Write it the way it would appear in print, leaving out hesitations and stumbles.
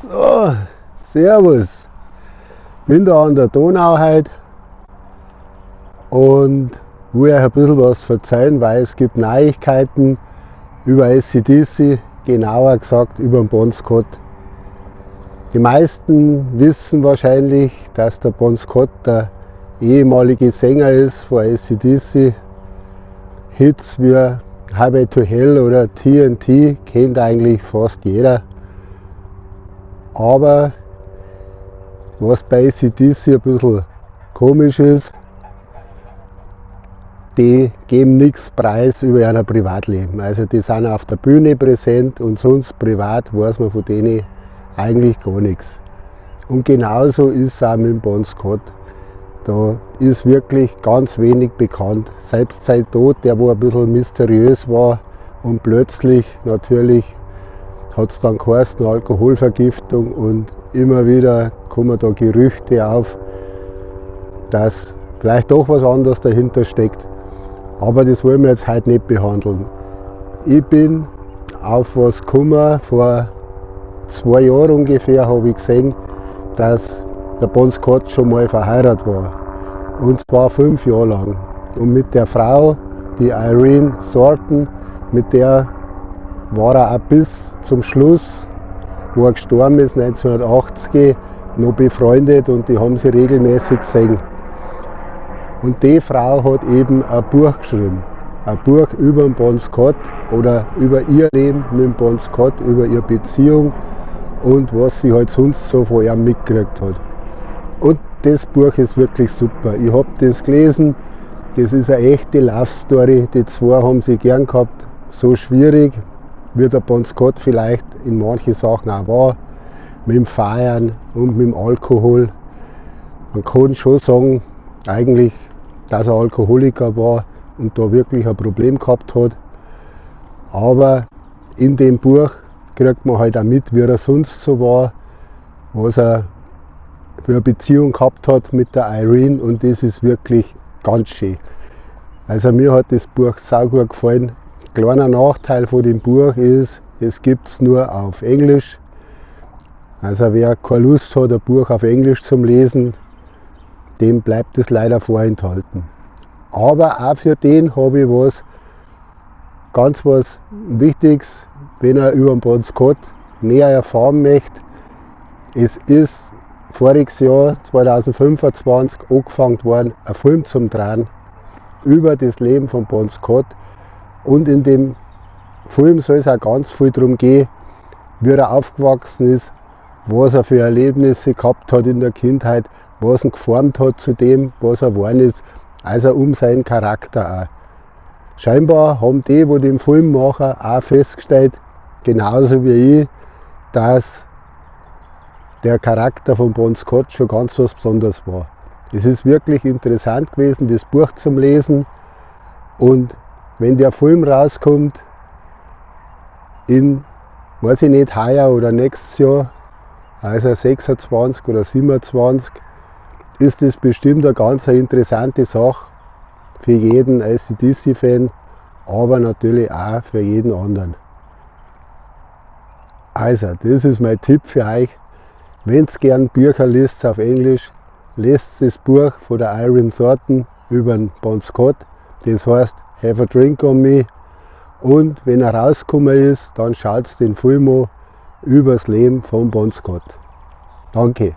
So, servus. Bin da an der Donau heute und will euch ein bisschen was erzählen, weil es gibt Neuigkeiten über AC/DC, genauer gesagt über den Bon Scott. Die meisten wissen wahrscheinlich, dass der Bon Scott der ehemalige Sänger ist von AC/DC. Hits wie Highway to Hell oder TNT kennt eigentlich fast jeder. Aber was bei AC/DC ein bisschen komisch ist, die geben nichts preis über ihr Privatleben. Also die sind auf der Bühne präsent und sonst privat weiß man von denen eigentlich gar nichts. Und genauso ist es auch mit dem Bon Scott. Da ist wirklich ganz wenig bekannt. Selbst sein Tod, der wo ein bisschen mysteriös war und plötzlich natürlich hat es dann geheißen, Alkoholvergiftung, und immer wieder kommen da Gerüchte auf, dass vielleicht doch was anderes dahinter steckt. Aber das wollen wir jetzt heute nicht behandeln. Ich bin auf was gekommen, vor 2 Jahren ungefähr habe ich gesehen, dass der Bon Scott schon mal verheiratet war. Und zwar 5 Jahre lang. Und mit der Frau, die Irene Thornton, mit der war er auch bis zum Schluss, wo er gestorben ist, 1980, noch befreundet, und die haben sie regelmäßig gesehen. Und die Frau hat eben ein Buch geschrieben. Ein Buch über den Bon Scott oder über ihr Leben mit dem Bon Scott, über ihre Beziehung und was sie halt sonst so von ihm mitgekriegt hat. Und das Buch ist wirklich super. Ich habe das gelesen, das ist eine echte Love Story. Die zwei haben sie gern gehabt, so schwierig wie der Bon Scott vielleicht in manchen Sachen auch war, mit dem Feiern und mit dem Alkohol. Man kann schon sagen, eigentlich, dass er Alkoholiker war und da wirklich ein Problem gehabt hat. Aber in dem Buch kriegt man halt auch mit, wie er sonst so war, was er für eine Beziehung gehabt hat mit der Irene, und das ist wirklich ganz schön. Also mir hat das Buch saugut gefallen. Kleiner Nachteil von dem Buch ist, es gibt es nur auf Englisch. Also wer keine Lust hat, ein Buch auf Englisch zum Lesen, dem bleibt es leider vorenthalten. Aber auch für den habe ich was Wichtiges, wenn er über den Bon Scott mehr erfahren möchte. Es ist voriges Jahr, 2025, angefangen worden, ein Film zum Drehen über das Leben von Bon Scott. Und in dem Film soll es auch ganz viel darum gehen, wie er aufgewachsen ist, was er für Erlebnisse gehabt hat in der Kindheit, was ihn geformt hat zu dem, was er geworden ist, also um seinen Charakter auch. Scheinbar haben die den Film machen, auch festgestellt, genauso wie ich, dass der Charakter von Bon Scott schon ganz was Besonderes war. Es ist wirklich interessant gewesen, das Buch zum Lesen, und wenn der Film rauskommt, in, weiß ich nicht, heuer oder nächstes Jahr, also 26 oder 27, ist das bestimmt eine ganz interessante Sache für jeden AC/DC-Fan, aber natürlich auch für jeden anderen. Also, das ist mein Tipp für euch. Wenn ihr gern Bücher liest auf Englisch, lest das Buch von der Irene Thornton über den Bon Scott. Das heißt Have a Drink on Me. Und wenn er rausgekommen ist, dann schaut den Film an über das Leben von Bon Scott. Danke.